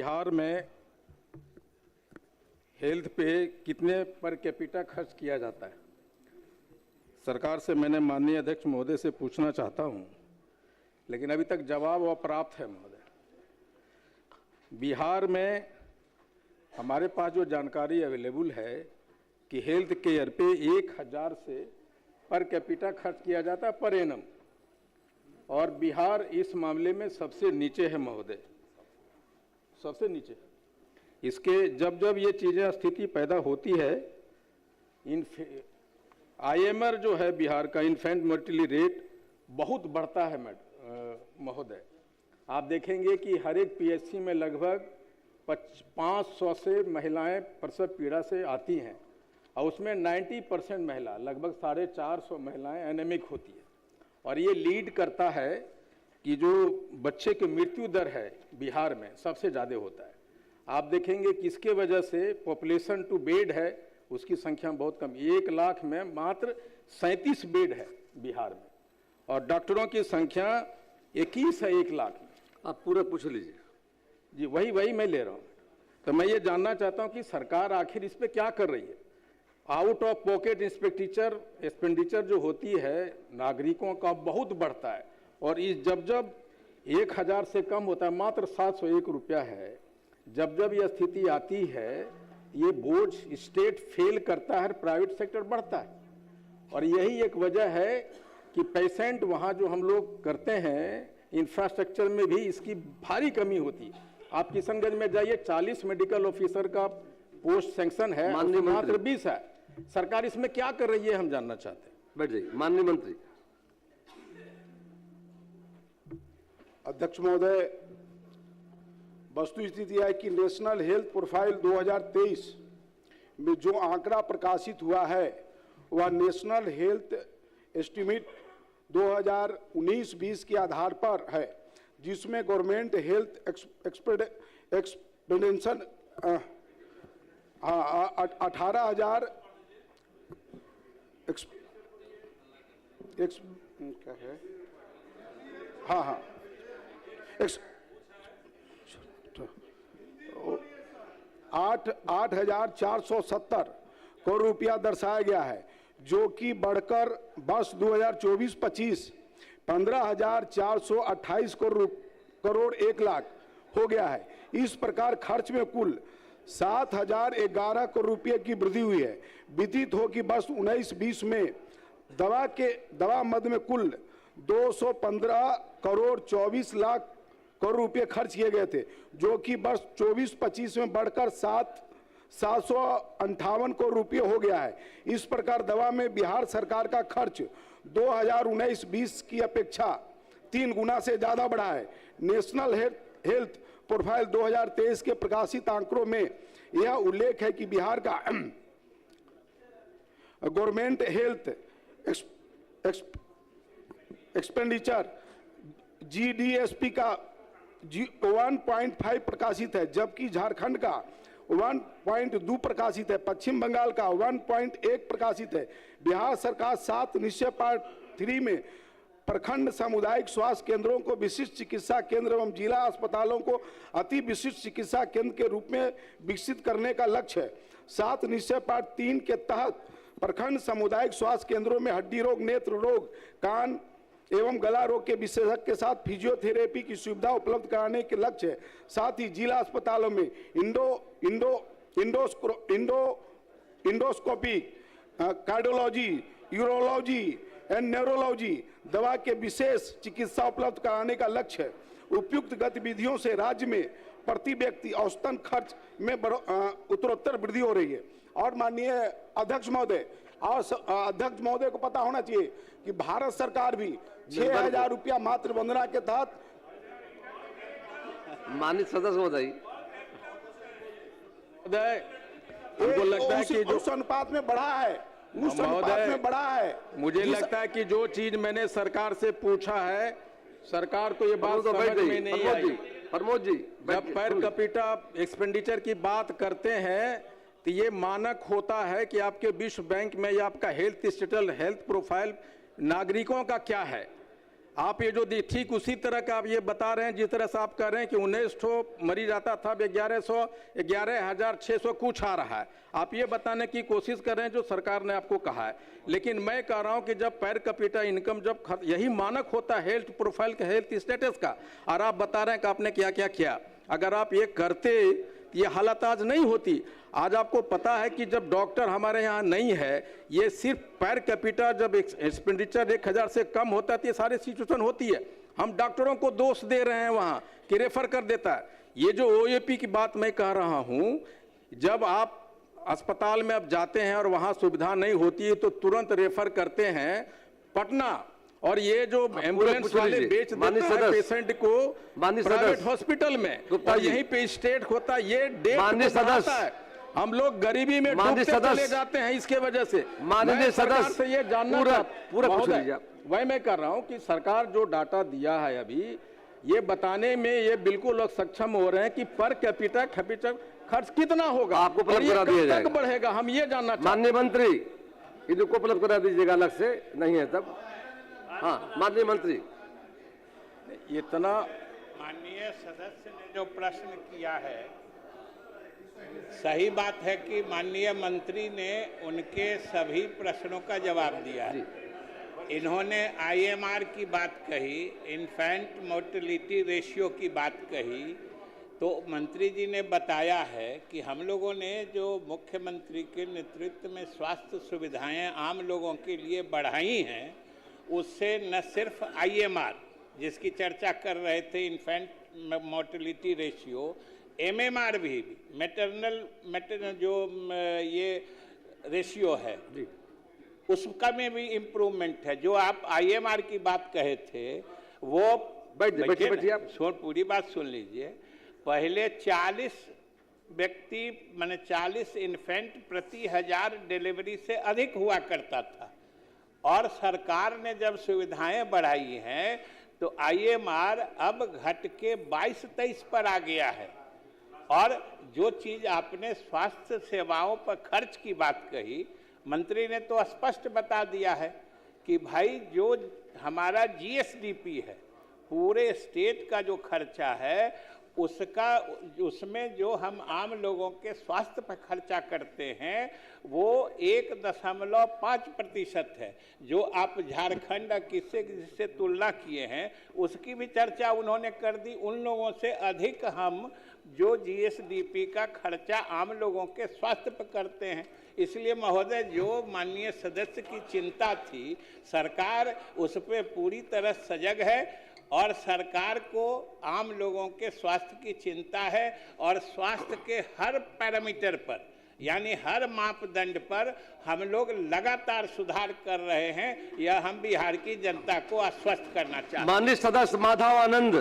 बिहार में हेल्थ पे कितने पर कैपिटा खर्च किया जाता है, सरकार से मैंने माननीय अध्यक्ष महोदय से पूछना चाहता हूं, लेकिन अभी तक जवाब अप्राप्त है महोदय। बिहार में हमारे पास जो जानकारी अवेलेबल है कि हेल्थ केयर पे 1000 से पर कैपिटा खर्च किया जाता है पर एनम, और बिहार इस मामले में सबसे नीचे है महोदय, सबसे नीचे। इसके जब जब ये चीज़ें स्थिति पैदा होती है, IMR जो है बिहार का, इन्फेंट मोर्टेलिटी रेट बहुत बढ़ता है महोदय। आप देखेंगे कि हर एक PSC में लगभग 500 से महिलाएं प्रसव पीड़ा से आती हैं, और उसमें 90% महिला, लगभग 450 महिलाएं एनेमिक होती है, और ये लीड करता है कि जो बच्चे की मृत्यु दर है बिहार में सबसे ज़्यादा होता है। आप देखेंगे कि इसके वजह से पॉपुलेशन टू बेड है, उसकी संख्या बहुत कम, 1 लाख में मात्र 37 बेड है बिहार में, और डॉक्टरों की संख्या 21 है 1 लाख में। आप पूरा पूछ लीजिए जी, वही मैं ले रहा हूँ। तो मैं ये जानना चाहता हूँ कि सरकार आखिर इस पे क्या कर रही है। आउट ऑफ पॉकेट एक्सपेंडिचर जो होती है नागरिकों का बहुत बढ़ता है, और इस जब 1000 से कम होता है, मात्र 701 रुपया है, जब यह स्थिति आती है, ये बोझ स्टेट फेल करता है, प्राइवेट सेक्टर बढ़ता है। और यही एक वजह है कि पेशेंट वहाँ जो हम लोग करते हैं, इंफ्रास्ट्रक्चर में भी इसकी भारी कमी होती है। आप किशनगंज में जाइए, 40 मेडिकल ऑफिसर का पोस्ट सैंक्शन है, मात्र 20 है। सरकार इसमें क्या कर रही है, हम जानना चाहते हैं। बैठ जाइए माननीय मंत्री। अध्यक्ष महोदय, वस्तु स्थिति है कि नेशनल हेल्थ प्रोफाइल 2023 में जो आंकड़ा प्रकाशित हुआ है वह नेशनल हेल्थ एस्टीमेट 2019-20 के आधार पर है, जिसमें गवर्नमेंट हेल्थ एक्सपेंडिचर 18,000 क्या है, हाँ 8,470 करोड़ रुपया दर्शाया गया है, जो कि बढ़कर वर्ष 2024-25 15,428 करोड़ 1 लाख हो गया है। इस प्रकार खर्च में कुल 7,011 करोड़ रुपये की वृद्धि हुई है। विदित हो कि वर्ष 19-20 में दवा मद में कुल 215 करोड़ 24 लाख करोड़ रुपये खर्च किए गए थे, जो कि वर्ष 24-25 में बढ़कर 758 करोड़ रुपये हो गया है। इस प्रकार दवा में बिहार सरकार का खर्च 2019-20 की अपेक्षा 3 गुना से ज्यादा बढ़ा है। नेशनल हेल्थ प्रोफाइल 2023 के प्रकाशित आंकड़ों में यह उल्लेख है कि बिहार का गवर्नमेंट हेल्थ एक्सपेंडिचर GDSP का 1.5 प्रकाशित है, जबकि झारखंड का 1.2 प्रकाशित है, पश्चिम बंगाल का 1.1 प्रकाशित है। बिहार सरकार 7 निश्चय पार्ट 3 में प्रखंड सामुदायिक स्वास्थ्य केंद्रों को विशिष्ट चिकित्सा केंद्र एवं जिला अस्पतालों को अति विशिष्ट चिकित्सा केंद्र के रूप में विकसित करने का लक्ष्य है। 7 निश्चय पार्ट 3 के तहत प्रखंड सामुदायिक स्वास्थ्य केंद्रों में हड्डी रोग, नेत्र रोग, कान एवं गला रोग के विशेषज्ञ के साथ फिजियोथेरेपी की सुविधा उपलब्ध कराने के लक्ष्य है। साथ ही जिला अस्पतालों में endoscopy, cardiology, urology and neurology दवा के विशेष चिकित्सा उपलब्ध कराने का लक्ष्य है। उपयुक्त गतिविधियों से राज्य में प्रति व्यक्ति औसतन खर्च में उत्तरोत्तर वृद्धि हो रही है। और माननीय अध्यक्ष महोदय को पता होना चाहिए कि भारत सरकार भी 6,000 रुपया मातृ वंदना के तहत, माननीय सदस्य महोदय, हमको लगता है कि जो उस अनुपात में बढ़ा है, उस अनुपात में बढ़ा है। मुझे लगता है कि जो चीज मैंने सरकार से पूछा है, सरकार को ये बात समझ में नहीं आई। प्रमोद जी, जब पर कैपिटा एक्सपेंडिचर की बात करते हैं तो ये मानक होता है कि आपके विश्व बैंक में या आपका हेल्थ स्टेटस, हेल्थ प्रोफाइल नागरिकों का क्या है। आप ये जो ठीक उसी तरह का आप ये बता रहे हैं जिस तरह से आप कह रहे हैं कि 19 ठो मरीज आता था, अब 11,600 कुछ आ रहा है। आप ये बताने की कोशिश कर रहे हैं जो सरकार ने आपको कहा है, लेकिन मैं कह रहा हूं कि जब पर कैपिटा इनकम जब यही मानक होता है हेल्थ प्रोफाइल का, हेल्थ स्टेटस का, और आप बता रहे हैं कि आपने क्या क्या किया। अगर आप ये करते ये हालत आज नहीं होती। आज आपको पता है कि जब डॉक्टर हमारे यहाँ नहीं है, ये सिर्फ पर कैपिटा जब एक्सपेंडिचर 1000 से कम होता है तो ये सारी सिचुएशन होती है। हम डॉक्टरों को दोष दे रहे हैं वहाँ कि रेफर कर देता है। ये जो ओएपी की बात मैं कह रहा हूँ, जब आप अस्पताल में अब जाते हैं और वहाँ सुविधा नहीं होती है तो तुरंत रेफर करते हैं पटना, और ये जो एम्बुलेंस वाले बेच देते हैं पेशेंट को प्राइवेट हॉस्पिटल में, और यहीं पे स्टेट होता है। ये डेट आता है, हम लोग गरीबी में डूबते चले जाते हैं इसके वजह से। माननीय सदस्य से ये जानना पूरा पूछ लीजिए। वही मैं कर रहा हूँ कि सरकार जो डाटा दिया है अभी, ये बताने में ये बिल्कुल सक्षम हो रहे हैं कि पर कैपिटा खर्च कितना होगा, आपको उपलब्ध करा दिया जाएगा, बढ़ेगा, हम ये जानना। माननीय मंत्री इनको उपलब्ध करा दीजिएगा, अलग से नहीं है तब। हाँ माननीय मंत्री, इतना माननीय सदस्य ने जो प्रश्न किया है, सही बात है कि माननीय मंत्री ने उनके सभी प्रश्नों का जवाब दिया है। इन्होंने आईएमआर की बात कही, इन्फेंट मोर्टेलिटी रेशियो की बात कही, तो मंत्री जी ने बताया है कि हम लोगों ने जो मुख्यमंत्री के नेतृत्व में स्वास्थ्य सुविधाएं आम लोगों के लिए बढ़ाई हैं, उससे न सिर्फ आईएमआर जिसकी चर्चा कर रहे थे, इन्फेंट मोर्टेलिटी रेशियो, एमएमआर भी मैटरनल जो ये रेशियो है उसका में भी इम्प्रूवमेंट है। जो आप आईएमआर की बात कहे थे वो बैठिए आप पूरी बात सुन लीजिए। पहले 40 व्यक्ति माने 40 इन्फेंट प्रति 1000 डिलीवरी से अधिक हुआ करता था, और सरकार ने जब सुविधाएं बढ़ाई हैं तो आईएमआर अब घट के 22-23 पर आ गया है। और जो चीज आपने स्वास्थ्य सेवाओं पर खर्च की बात कही, मंत्री ने तो स्पष्ट बता दिया है कि भाई जो हमारा जीएसडीपी है, पूरे स्टेट का जो खर्चा है उसमें जो हम आम लोगों के स्वास्थ्य पर खर्चा करते हैं वो 1.5% है। जो आप झारखंड किससे तुलना किए हैं उसकी भी चर्चा उन्होंने कर दी। उन लोगों से अधिक हम जो जीएसडीपी का खर्चा आम लोगों के स्वास्थ्य पर करते हैं। इसलिए महोदय, जो माननीय सदस्य की चिंता थी, सरकार उस पर पूरी तरह सजग है, और सरकार को आम लोगों के स्वास्थ्य की चिंता है, और स्वास्थ्य के हर पैरामीटर पर यानी हर मापदंड पर हम लोग लगातार सुधार कर रहे हैं। यह हम बिहार की जनता को आश्वस्त करना चाहते हैं। माननीय सदस्य माधवानंद